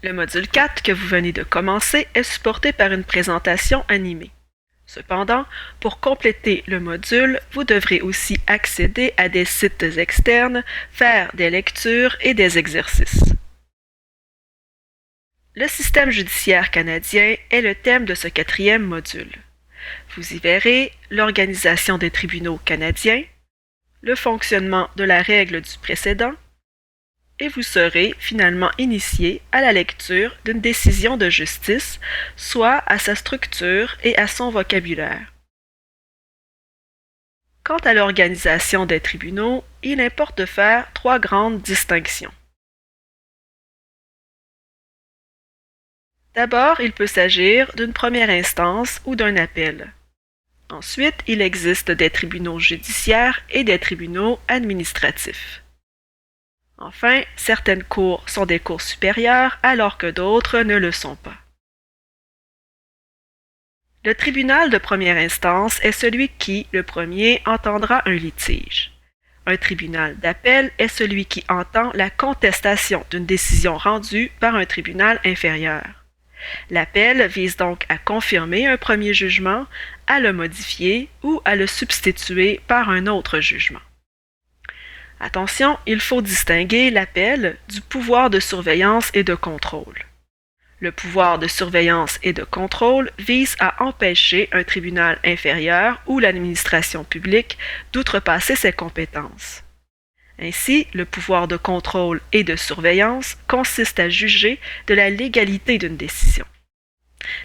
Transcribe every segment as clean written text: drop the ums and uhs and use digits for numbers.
Le module 4 que vous venez de commencer est supporté par une présentation animée. Cependant, pour compléter le module, vous devrez aussi accéder à des sites externes, faire des lectures et des exercices. Le système judiciaire canadien est le thème de ce quatrième module. Vous y verrez l'organisation des tribunaux canadiens, le fonctionnement de la règle du précédent, et vous serez finalement initié à la lecture d'une décision de justice, soit à sa structure et à son vocabulaire. Quant à l'organisation des tribunaux, il importe de faire trois grandes distinctions. D'abord, il peut s'agir d'une première instance ou d'un appel. Ensuite, il existe des tribunaux judiciaires et des tribunaux administratifs. Enfin, certaines cours sont des cours supérieures alors que d'autres ne le sont pas. Le tribunal de première instance est celui qui, le premier, entendra un litige. Un tribunal d'appel est celui qui entend la contestation d'une décision rendue par un tribunal inférieur. L'appel vise donc à confirmer un premier jugement, à le modifier ou à le substituer par un autre jugement. Attention, il faut distinguer l'appel du pouvoir de surveillance et de contrôle. Le pouvoir de surveillance et de contrôle vise à empêcher un tribunal inférieur ou l'administration publique d'outrepasser ses compétences. Ainsi, le pouvoir de contrôle et de surveillance consiste à juger de la légalité d'une décision.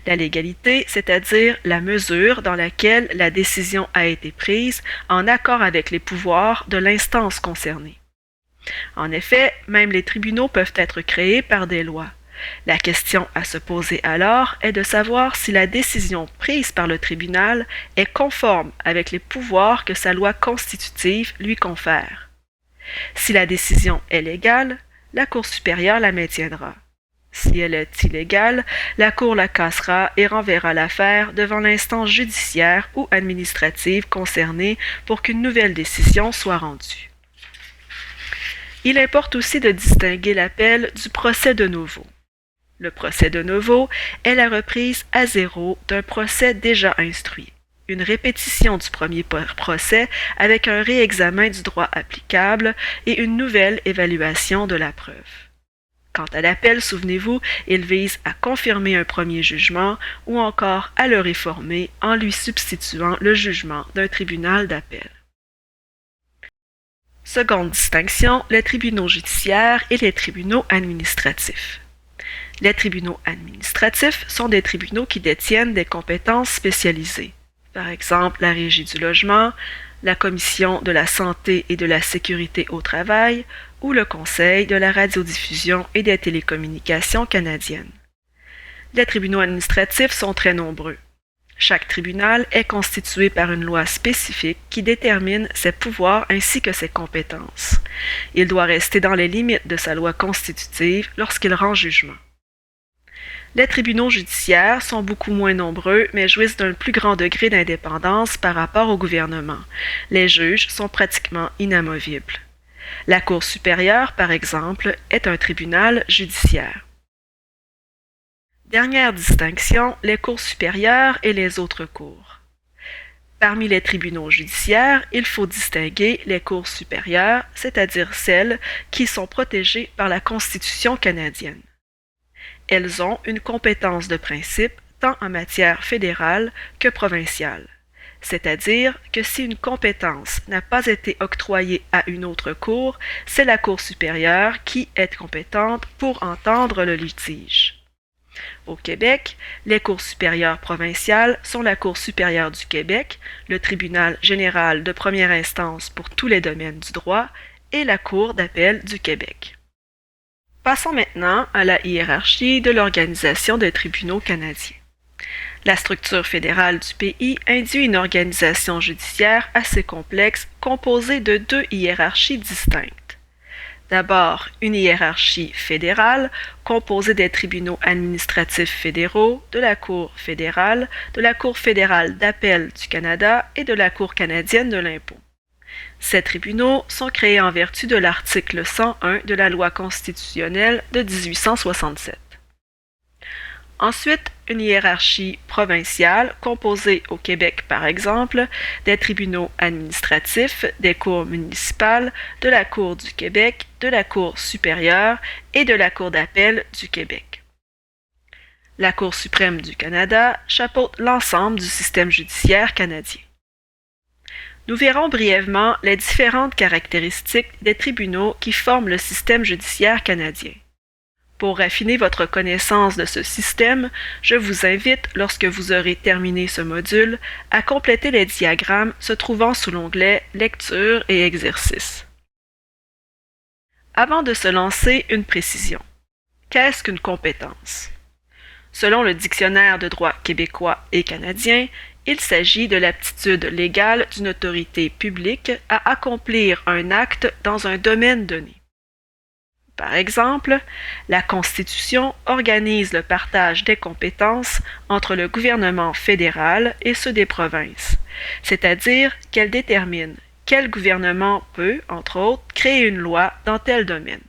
La légalité, c'est-à-dire la mesure dans laquelle la décision a été prise en accord avec les pouvoirs de l'instance concernée. En effet, même les tribunaux peuvent être créés par des lois. La question à se poser alors est de savoir si la décision prise par le tribunal est conforme avec les pouvoirs que sa loi constitutive lui confère. Si la décision est légale, la Cour supérieure la maintiendra. Si elle est illégale, la Cour la cassera et renverra l'affaire devant l'instance judiciaire ou administrative concernée pour qu'une nouvelle décision soit rendue. Il importe aussi de distinguer l'appel du procès de novo. Le procès de novo est la reprise à zéro d'un procès déjà instruit, une répétition du premier procès avec un réexamen du droit applicable et une nouvelle évaluation de la preuve. Quant à l'appel, souvenez-vous, il vise à confirmer un premier jugement ou encore à le réformer en lui substituant le jugement d'un tribunal d'appel. Seconde distinction, les tribunaux judiciaires et les tribunaux administratifs. Les tribunaux administratifs sont des tribunaux qui détiennent des compétences spécialisées. Par exemple, la Régie du logement, la Commission de la santé et de la sécurité au travail ou le Conseil de la radiodiffusion et des télécommunications canadiennes. Les tribunaux administratifs sont très nombreux. Chaque tribunal est constitué par une loi spécifique qui détermine ses pouvoirs ainsi que ses compétences. Il doit rester dans les limites de sa loi constitutive lorsqu'il rend jugement. Les tribunaux judiciaires sont beaucoup moins nombreux, mais jouissent d'un plus grand degré d'indépendance par rapport au gouvernement. Les juges sont pratiquement inamovibles. La Cour supérieure, par exemple, est un tribunal judiciaire. Dernière distinction, les cours supérieures et les autres cours. Parmi les tribunaux judiciaires, il faut distinguer les cours supérieures, c'est-à-dire celles qui sont protégées par la Constitution canadienne. Elles ont une compétence de principe tant en matière fédérale que provinciale, c'est-à-dire que si une compétence n'a pas été octroyée à une autre cour, c'est la Cour supérieure qui est compétente pour entendre le litige. Au Québec, les cours supérieures provinciales sont la Cour supérieure du Québec, le Tribunal général de première instance pour tous les domaines du droit et la Cour d'appel du Québec. Passons maintenant à la hiérarchie de l'organisation des tribunaux canadiens. La structure fédérale du pays induit une organisation judiciaire assez complexe composée de deux hiérarchies distinctes. D'abord, une hiérarchie fédérale composée des tribunaux administratifs fédéraux, de la Cour fédérale d'appel du Canada et de la Cour canadienne de l'impôt. Ces tribunaux sont créés en vertu de l'article 101 de la Loi constitutionnelle de 1867. Ensuite, une hiérarchie provinciale composée au Québec, par exemple, des tribunaux administratifs, des cours municipales, de la Cour du Québec, de la Cour supérieure et de la Cour d'appel du Québec. La Cour suprême du Canada chapeaute l'ensemble du système judiciaire canadien. Nous verrons brièvement les différentes caractéristiques des tribunaux qui forment le système judiciaire canadien. Pour raffiner votre connaissance de ce système, je vous invite, lorsque vous aurez terminé ce module, à compléter les diagrammes se trouvant sous l'onglet « Lecture et exercices ». Avant de se lancer, une précision. Qu'est-ce qu'une compétence? Selon le Dictionnaire de droit québécois et canadien, il s'agit de l'aptitude légale d'une autorité publique à accomplir un acte dans un domaine donné. Par exemple, la Constitution organise le partage des compétences entre le gouvernement fédéral et ceux des provinces, c'est-à-dire qu'elle détermine quel gouvernement peut, entre autres, créer une loi dans tel domaine.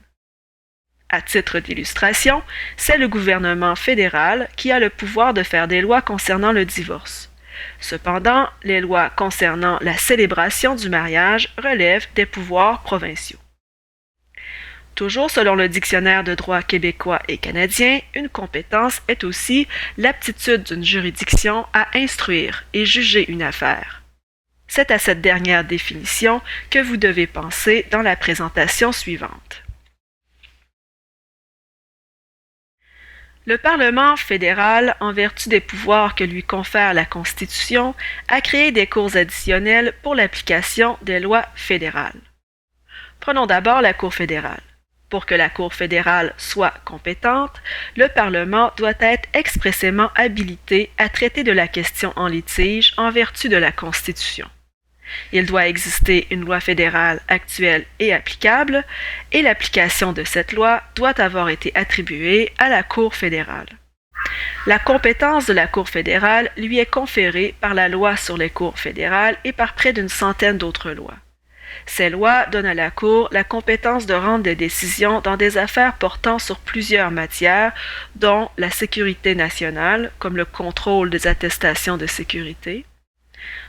À titre d'illustration, c'est le gouvernement fédéral qui a le pouvoir de faire des lois concernant le divorce. Cependant, les lois concernant la célébration du mariage relèvent des pouvoirs provinciaux. Toujours selon le Dictionnaire de droit québécois et canadien, une compétence est aussi l'aptitude d'une juridiction à instruire et juger une affaire. C'est à cette dernière définition que vous devez penser dans la présentation suivante. Le Parlement fédéral, en vertu des pouvoirs que lui confère la Constitution, a créé des cours additionnelles pour l'application des lois fédérales. Prenons d'abord la Cour fédérale. Pour que la Cour fédérale soit compétente, le Parlement doit être expressément habilité à traiter de la question en litige en vertu de la Constitution. Il doit exister une loi fédérale actuelle et applicable, et l'application de cette loi doit avoir été attribuée à la Cour fédérale. La compétence de la Cour fédérale lui est conférée par la loi sur les cours fédérales et par près d'une centaine d'autres lois. Ces lois donnent à la Cour la compétence de rendre des décisions dans des affaires portant sur plusieurs matières, dont la sécurité nationale, comme le contrôle des attestations de sécurité,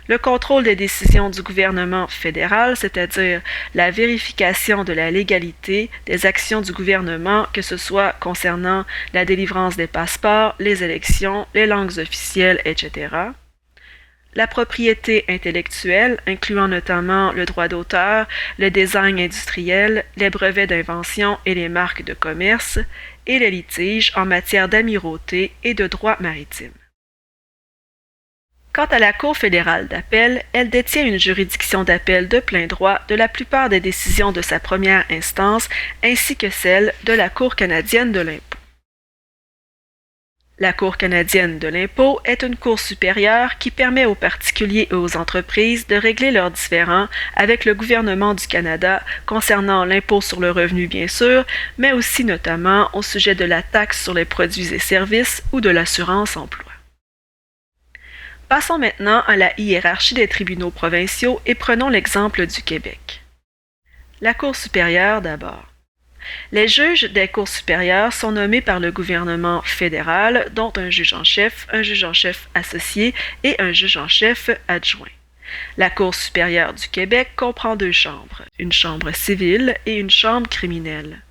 le contrôle des décisions du gouvernement fédéral, c'est-à-dire la vérification de la légalité des actions du gouvernement, que ce soit concernant la délivrance des passeports, les élections, les langues officielles, etc. La propriété intellectuelle, incluant notamment le droit d'auteur, le design industriel, les brevets d'invention et les marques de commerce, et les litiges en matière d'amirauté et de droit maritime. Quant à la Cour fédérale d'appel, elle détient une juridiction d'appel de plein droit de la plupart des décisions de sa première instance, ainsi que celle de la Cour canadienne de l'impôt. La Cour canadienne de l'impôt est une cour supérieure qui permet aux particuliers et aux entreprises de régler leurs différends avec le gouvernement du Canada concernant l'impôt sur le revenu bien sûr, mais aussi notamment au sujet de la taxe sur les produits et services ou de l'assurance-emploi. Passons maintenant à la hiérarchie des tribunaux provinciaux et prenons l'exemple du Québec. La Cour supérieure d'abord. Les juges des cours supérieures sont nommés par le gouvernement fédéral, dont un juge en chef associé et un juge en chef adjoint. La Cour supérieure du Québec comprend deux chambres, une chambre civile et une chambre criminelle.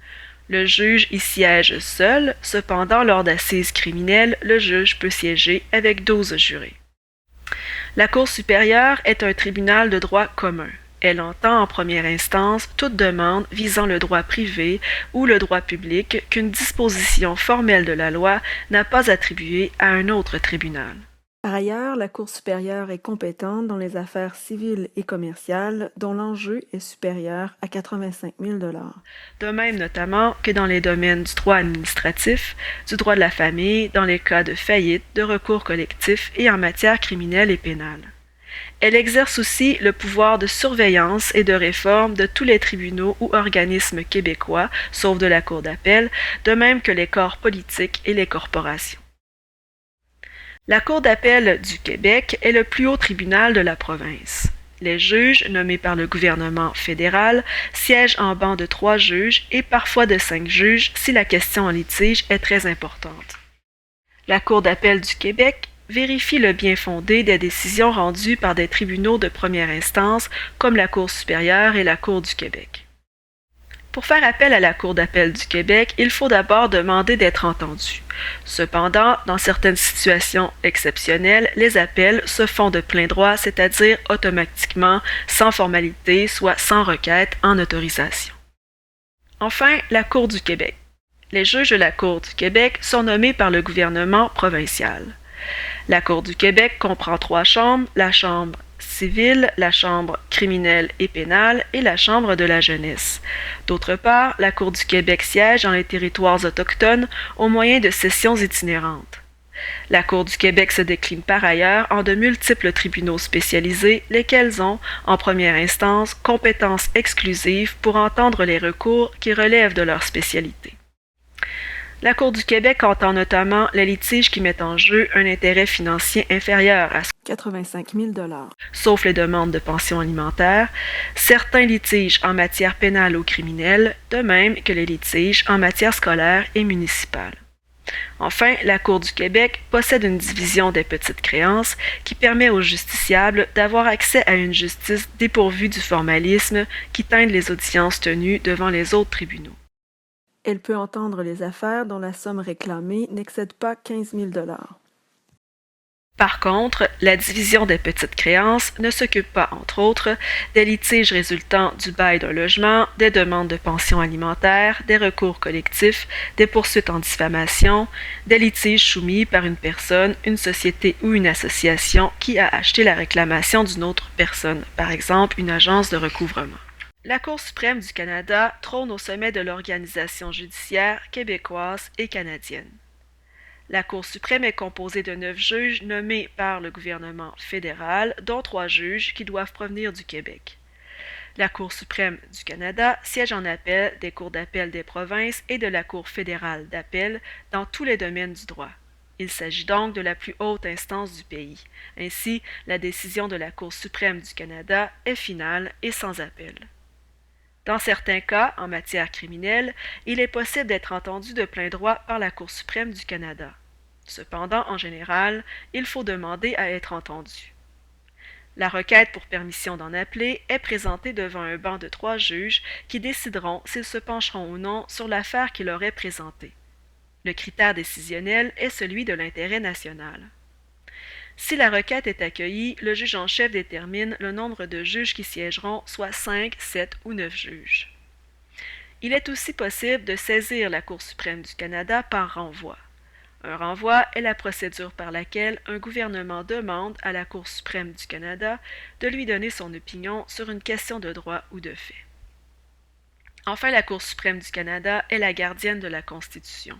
Le juge y siège seul, cependant lors d'assises criminelles, le juge peut siéger avec 12 jurés. La Cour supérieure est un tribunal de droit commun. Elle entend en première instance toute demande visant le droit privé ou le droit public qu'une disposition formelle de la loi n'a pas attribué à un autre tribunal. Par ailleurs, la Cour supérieure est compétente dans les affaires civiles et commerciales dont l'enjeu est supérieur à 85 000 $. De même notamment que dans les domaines du droit administratif, du droit de la famille, dans les cas de faillite, de recours collectif et en matière criminelle et pénale. Elle exerce aussi le pouvoir de surveillance et de réforme de tous les tribunaux ou organismes québécois, sauf de la Cour d'appel, de même que les corps politiques et les corporations. La Cour d'appel du Québec est le plus haut tribunal de la province. Les juges, nommés par le gouvernement fédéral, siègent en banc de 3 juges et parfois de 5 juges si la question en litige est très importante. La Cour d'appel du Québec vérifie le bien-fondé des décisions rendues par des tribunaux de première instance comme la Cour supérieure et la Cour du Québec. Pour faire appel à la Cour d'appel du Québec, il faut d'abord demander d'être entendu. Cependant, dans certaines situations exceptionnelles, les appels se font de plein droit, c'est-à-dire automatiquement, sans formalité, soit sans requête en autorisation. Enfin, la Cour du Québec. Les juges de la Cour du Québec sont nommés par le gouvernement provincial. La Cour du Québec comprend 3 chambres, la Chambre civile, la Chambre criminelle et pénale et la Chambre de la jeunesse. D'autre part, la Cour du Québec siège dans les territoires autochtones au moyen de sessions itinérantes. La Cour du Québec se décline par ailleurs en de multiples tribunaux spécialisés, lesquels ont, en première instance, compétence exclusive pour entendre les recours qui relèvent de leur spécialité. La Cour du Québec entend notamment les litiges qui mettent en jeu un intérêt financier inférieur à 85 000 $, sauf les demandes de pension alimentaire, certains litiges en matière pénale ou criminelle, de même que les litiges en matière scolaire et municipale. Enfin, la Cour du Québec possède une division des petites créances qui permet aux justiciables d'avoir accès à une justice dépourvue du formalisme qui teinte les audiences tenues devant les autres tribunaux. Elle peut entendre les affaires dont la somme réclamée n'excède pas 15 000 $. Par contre, la division des petites créances ne s'occupe pas, entre autres, des litiges résultant du bail d'un logement, des demandes de pension alimentaire, des recours collectifs, des poursuites en diffamation, des litiges soumis par une personne, une société ou une association qui a acheté la réclamation d'une autre personne, par exemple une agence de recouvrement. La Cour suprême du Canada trône au sommet de l'organisation judiciaire québécoise et canadienne. La Cour suprême est composée de 9 juges nommés par le gouvernement fédéral, dont 3 juges qui doivent provenir du Québec. La Cour suprême du Canada siège en appel des cours d'appel des provinces et de la Cour fédérale d'appel dans tous les domaines du droit. Il s'agit donc de la plus haute instance du pays. Ainsi, la décision de la Cour suprême du Canada est finale et sans appel. Dans certains cas, en matière criminelle, il est possible d'être entendu de plein droit par la Cour suprême du Canada. Cependant, en général, il faut demander à être entendu. La requête pour permission d'en appeler est présentée devant un banc de 3 juges qui décideront s'ils se pencheront ou non sur l'affaire qui leur est présentée. Le critère décisionnel est celui de l'intérêt national. Si la requête est accueillie, le juge en chef détermine le nombre de juges qui siégeront, soit 5, 7 ou 9 juges. Il est aussi possible de saisir la Cour suprême du Canada par renvoi. Un renvoi est la procédure par laquelle un gouvernement demande à la Cour suprême du Canada de lui donner son opinion sur une question de droit ou de fait. Enfin, la Cour suprême du Canada est la gardienne de la Constitution.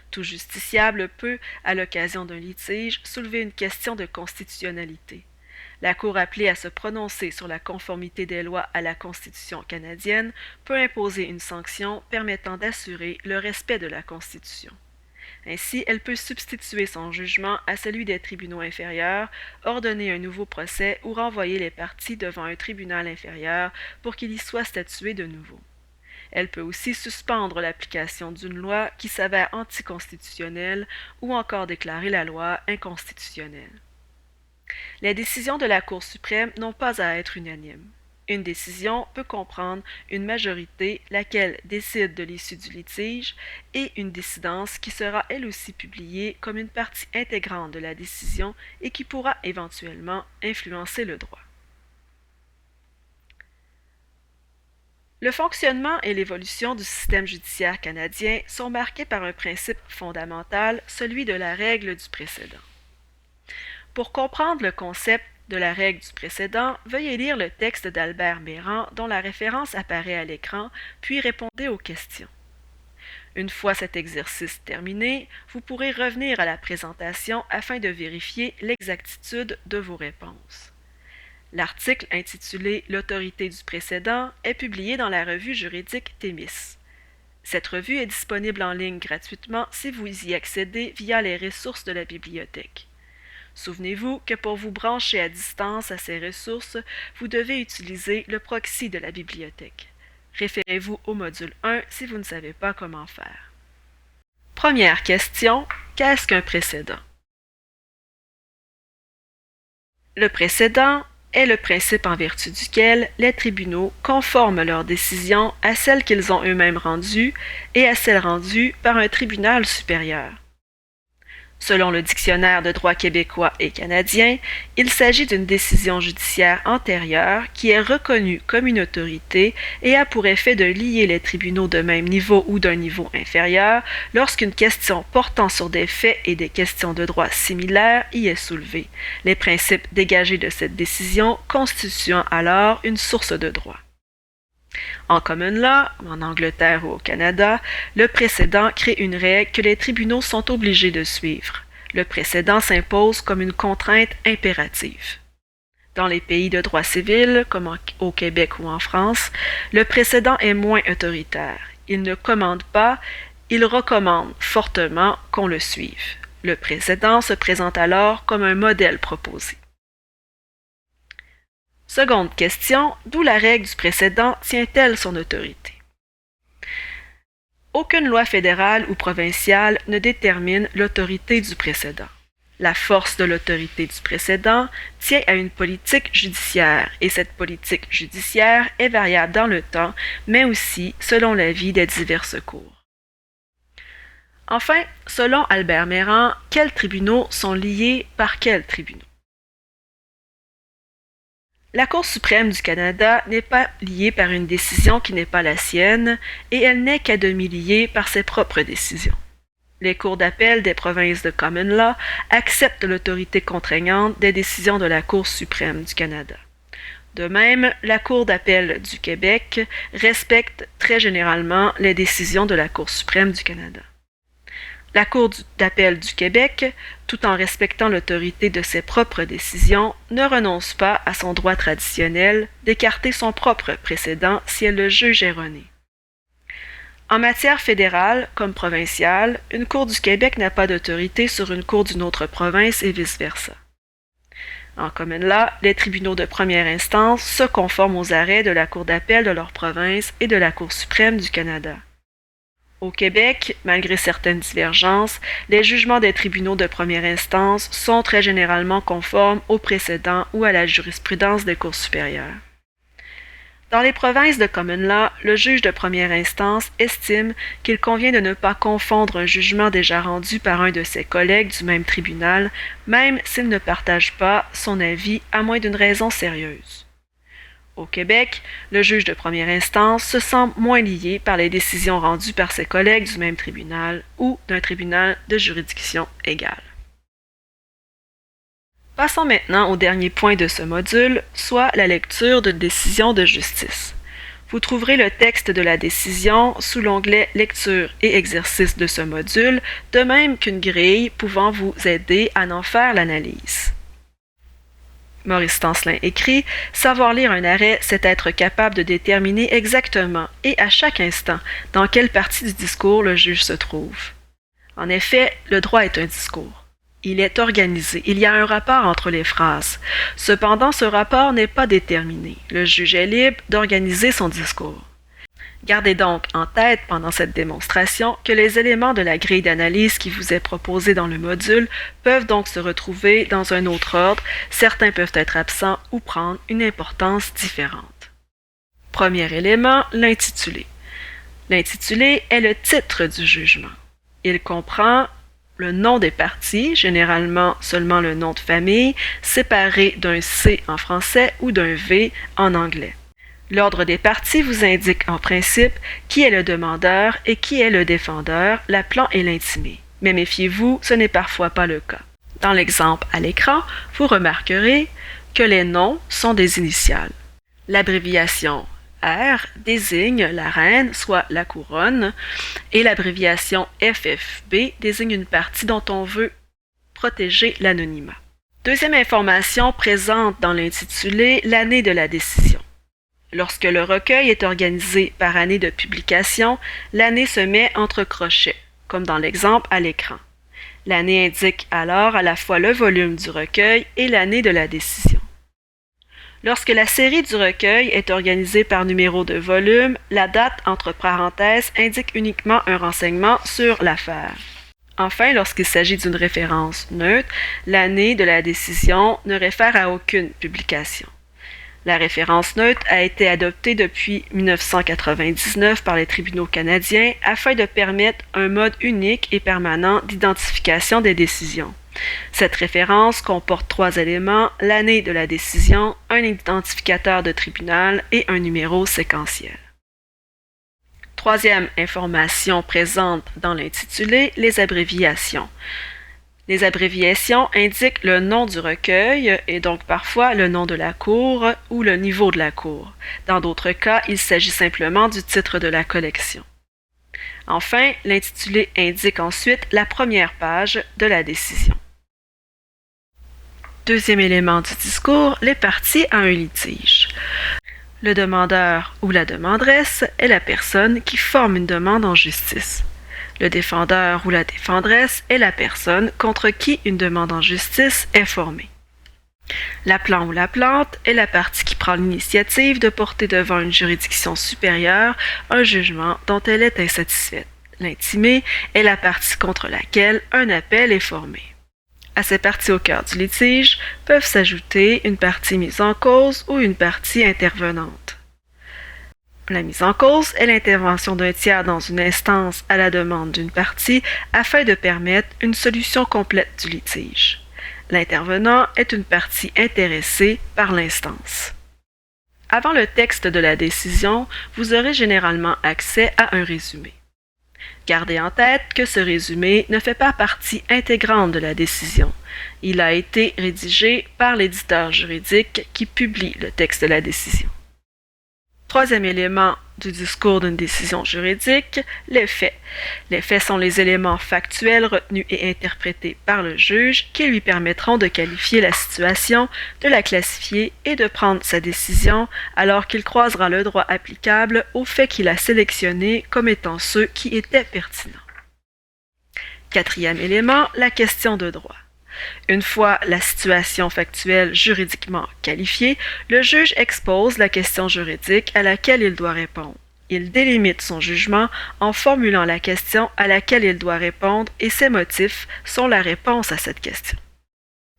Tout justiciable peut, à l'occasion d'un litige, soulever une question de constitutionnalité. La Cour appelée à se prononcer sur la conformité des lois à la Constitution canadienne peut imposer une sanction permettant d'assurer le respect de la Constitution. Ainsi, elle peut substituer son jugement à celui des tribunaux inférieurs, ordonner un nouveau procès ou renvoyer les parties devant un tribunal inférieur pour qu'il y soit statué de nouveau. Elle peut aussi suspendre l'application d'une loi qui s'avère anticonstitutionnelle ou encore déclarer la loi inconstitutionnelle. Les décisions de la Cour suprême n'ont pas à être unanimes. Une décision peut comprendre une majorité, laquelle décide de l'issue du litige, et une décidence qui sera elle aussi publiée comme une partie intégrante de la décision et qui pourra éventuellement influencer le droit. Le fonctionnement et l'évolution du système judiciaire canadien sont marqués par un principe fondamental, celui de la règle du précédent. Pour comprendre le concept de la règle du précédent, veuillez lire le texte d'Albert Mérand dont la référence apparaît à l'écran, puis répondez aux questions. Une fois cet exercice terminé, vous pourrez revenir à la présentation afin de vérifier l'exactitude de vos réponses. L'article intitulé « L'autorité du précédent » est publié dans la revue juridique Thémis. Cette revue est disponible en ligne gratuitement si vous y accédez via les ressources de la bibliothèque. Souvenez-vous que pour vous brancher à distance à ces ressources, vous devez utiliser le proxy de la bibliothèque. Référez-vous au module 1 si vous ne savez pas comment faire. Première question. qu'est-ce qu'un précédent? Le précédent est le principe en vertu duquel les tribunaux conforment leurs décisions à celles qu'ils ont eux-mêmes rendues et à celles rendues par un tribunal supérieur. Selon le dictionnaire de droit québécois et canadien, il s'agit d'une décision judiciaire antérieure qui est reconnue comme une autorité et a pour effet de lier les tribunaux de même niveau ou d'un niveau inférieur lorsqu'une question portant sur des faits et des questions de droit similaires y est soulevée, les principes dégagés de cette décision constituant alors une source de droit. En common law, en Angleterre ou au Canada, le précédent crée une règle que les tribunaux sont obligés de suivre. Le précédent s'impose comme une contrainte impérative. Dans les pays de droit civil, comme au Québec ou en France, le précédent est moins autoritaire. Il ne commande pas, il recommande fortement qu'on le suive. Le précédent se présente alors comme un modèle proposé. Seconde question, d'où la règle du précédent tient-elle son autorité? Aucune loi fédérale ou provinciale ne détermine l'autorité du précédent. La force de l'autorité du précédent tient à une politique judiciaire, et cette politique judiciaire est variable dans le temps, mais aussi selon l'avis des diverses cours. Enfin, selon Albert Mérand, quels tribunaux sont liés par quels tribunaux? La Cour suprême du Canada n'est pas liée par une décision qui n'est pas la sienne, et elle n'est qu'à demi liée par ses propres décisions. Les cours d'appel des provinces de common law acceptent l'autorité contraignante des décisions de la Cour suprême du Canada. De même, la Cour d'appel du Québec respecte très généralement les décisions de la Cour suprême du Canada. La Cour d'appel du Québec, tout en respectant l'autorité de ses propres décisions, ne renonce pas à son droit traditionnel d'écarter son propre précédent si elle le juge erroné. En matière fédérale comme provinciale, une Cour du Québec n'a pas d'autorité sur une cour d'une autre province et vice-versa. En common law, les tribunaux de première instance se conforment aux arrêts de la Cour d'appel de leur province et de la Cour suprême du Canada. Au Québec, malgré certaines divergences, les jugements des tribunaux de première instance sont très généralement conformes aux précédents ou à la jurisprudence des cours supérieures. Dans les provinces de common law, le juge de première instance estime qu'il convient de ne pas confondre un jugement déjà rendu par un de ses collègues du même tribunal, même s'il ne partage pas son avis à moins d'une raison sérieuse. Au Québec, le juge de première instance se sent moins lié par les décisions rendues par ses collègues du même tribunal ou d'un tribunal de juridiction égale. Passons maintenant au dernier point de ce module, soit la lecture d'une décision de justice. Vous trouverez le texte de la décision sous l'onglet « Lecture et exercice » de ce module, de même qu'une grille pouvant vous aider à en faire l'analyse. Maurice Stancelin écrit « Savoir lire un arrêt, c'est être capable de déterminer exactement et à chaque instant dans quelle partie du discours le juge se trouve. » En effet, le droit est un discours. Il est organisé, il y a un rapport entre les phrases. Cependant, ce rapport n'est pas déterminé. Le juge est libre d'organiser son discours. Gardez donc en tête pendant cette démonstration que les éléments de la grille d'analyse qui vous est proposée dans le module peuvent donc se retrouver dans un autre ordre, certains peuvent être absents ou prendre une importance différente. Premier élément, l'intitulé. L'intitulé est le titre du jugement. Il comprend le nom des parties, généralement seulement le nom de famille, séparé d'un C en français ou d'un V en anglais. L'ordre des parties vous indique en principe qui est le demandeur et qui est le défendeur, l'appelant et l'intimé. Mais méfiez-vous, ce n'est parfois pas le cas. Dans l'exemple à l'écran, vous remarquerez que les noms sont des initiales. L'abréviation R désigne la reine, soit la couronne, et l'abréviation FFB désigne une partie dont on veut protéger l'anonymat. Deuxième information présente dans l'intitulé, l'année de la décision. Lorsque le recueil est organisé par année de publication, l'année se met entre crochets, comme dans l'exemple à l'écran. L'année indique alors à la fois le volume du recueil et l'année de la décision. Lorsque la série du recueil est organisée par numéro de volume, la date entre parenthèses indique uniquement un renseignement sur l'affaire. Enfin, lorsqu'il s'agit d'une référence neutre, l'année de la décision ne réfère à aucune publication. La référence neutre a été adoptée depuis 1999 par les tribunaux canadiens afin de permettre un mode unique et permanent d'identification des décisions. Cette référence comporte 3 éléments: l'année de la décision, un identificateur de tribunal et un numéro séquentiel. Troisième information présente dans l'intitulé, les abréviations. Les abréviations indiquent le nom du recueil et donc parfois le nom de la cour ou le niveau de la cour. Dans d'autres cas, il s'agit simplement du titre de la collection. Enfin, l'intitulé indique ensuite la première page de la décision. Deuxième élément du discours, les parties à un litige. Le demandeur ou la demanderesse est la personne qui forme une demande en justice. Le défendeur ou la défenderesse est la personne contre qui une demande en justice est formée. L'appelant ou l'appelante est la partie qui prend l'initiative de porter devant une juridiction supérieure un jugement dont elle est insatisfaite. L'intimé est la partie contre laquelle un appel est formé. À ces parties au cœur du litige peuvent s'ajouter une partie mise en cause ou une partie intervenante. La mise en cause est l'intervention d'un tiers dans une instance à la demande d'une partie afin de permettre une solution complète du litige. L'intervenant est une partie intéressée par l'instance. Avant le texte de la décision, vous aurez généralement accès à un résumé. Gardez en tête que ce résumé ne fait pas partie intégrante de la décision. Il a été rédigé par l'éditeur juridique qui publie le texte de la décision. Troisième élément du discours d'une décision juridique, les faits. Les faits sont les éléments factuels retenus et interprétés par le juge qui lui permettront de qualifier la situation, de la classifier et de prendre sa décision alors qu'il croisera le droit applicable aux faits qu'il a sélectionnés comme étant ceux qui étaient pertinents. Quatrième élément, la question de droit. Une fois la situation factuelle juridiquement qualifiée, le juge expose la question juridique à laquelle il doit répondre. Il délimite son jugement en formulant la question à laquelle il doit répondre et ses motifs sont la réponse à cette question.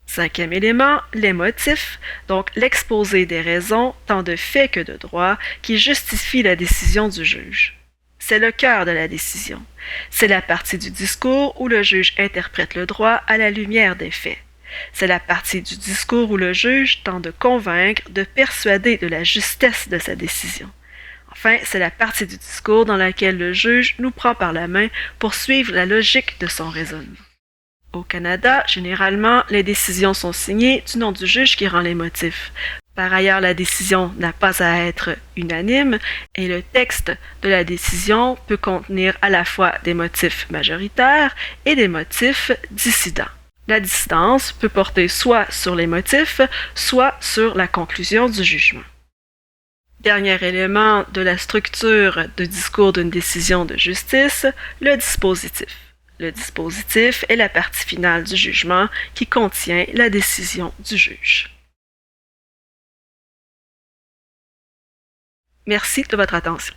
Cinquième élément, les motifs, donc l'exposé des raisons, tant de faits que de droits, qui justifient la décision du juge. C'est le cœur de la décision. C'est la partie du discours où le juge interprète le droit à la lumière des faits. C'est la partie du discours où le juge tente de convaincre, de persuader de la justesse de sa décision. Enfin, c'est la partie du discours dans laquelle le juge nous prend par la main pour suivre la logique de son raisonnement. Au Canada, généralement, les décisions sont signées du nom du juge qui rend les motifs. Par ailleurs, la décision n'a pas à être unanime et le texte de la décision peut contenir à la fois des motifs majoritaires et des motifs dissidents. La dissidence peut porter soit sur les motifs, soit sur la conclusion du jugement. Dernier élément de la structure de discours d'une décision de justice, le dispositif. Le dispositif est la partie finale du jugement qui contient la décision du juge. Merci de votre attention.